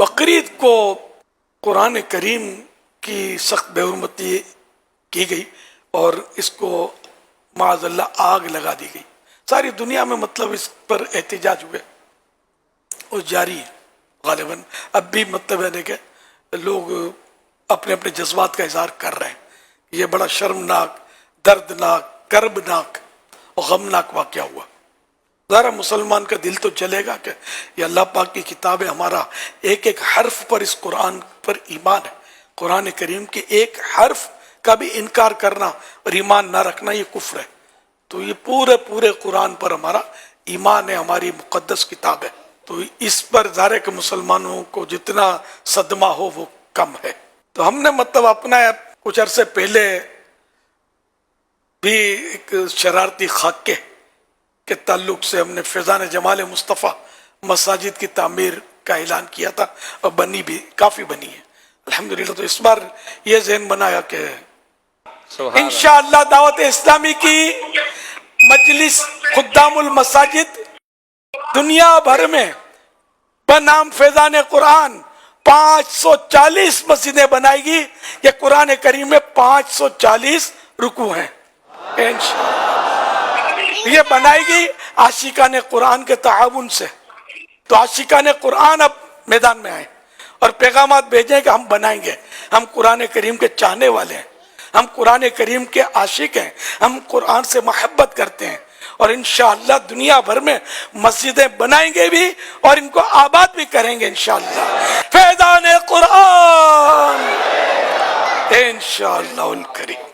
بقرعید کو قرآن کریم کی سخت بے حرمتی کی گئی اور اس کو معاذ اللہ آگ لگا دی گئی. ساری دنیا میں مطلب اس پر احتجاج ہوئے اور جاری ہے غالباً اب بھی. مطلب ہے کہ لوگ اپنے اپنے جذبات کا اظہار کر رہے ہیں. یہ بڑا شرمناک، دردناک، کربناک اور غمناک واقعہ ہوا. ذرا مسلمان کا دل تو چلے گا کہ یہ اللہ پاک کی کتاب ہے، ہمارا ایک ایک حرف پر اس قرآن پر ایمان ہے. قرآن کریم کے ایک حرف کا بھی انکار کرنا اور ایمان نہ رکھنا یہ کفر ہے. تو یہ پورے قرآن پر ہمارا ایمان ہے، ہماری مقدس کتاب ہے. تو اس پر ظاہر ہے کہ مسلمانوں کو جتنا صدمہ ہو وہ کم ہے. تو ہم نے مطلب اپنا کچھ عرصے پہلے بھی ایک شرارتی خاکے کے تعلق سے ہم نے فیضان جمال مصطفیٰ مساجد کی تعمیر کا اعلان کیا تھا اور بنی بھی کافی بنی ہے الحمدللہ. تو اس بار یہ ذہن بنایا کہ انشاءاللہ دعوت اسلامی کی مجلس خدام المساجد دنیا بھر میں بنام فیضان قرآن 540 مسجدیں بنائے گی. یہ قرآن کریم میں 540 رکوع ہیں یہ بنائے گی عاشقان قرآن کے تعاون سے. تو عاشقان قرآن اب میدان میں آئے اور پیغامات بھیجیں کہ ہم بنائیں گے. ہم قرآن کریم کے چاہنے والے ہیں، ہم قرآن کریم کے عاشق ہیں، ہم قرآن سے محبت کرتے ہیں اور انشاءاللہ دنیا بھر میں مسجدیں بنائیں گے بھی اور ان کو آباد بھی کریں گے انشاءاللہ. فیضان قرآن انشاءاللہ الکریم.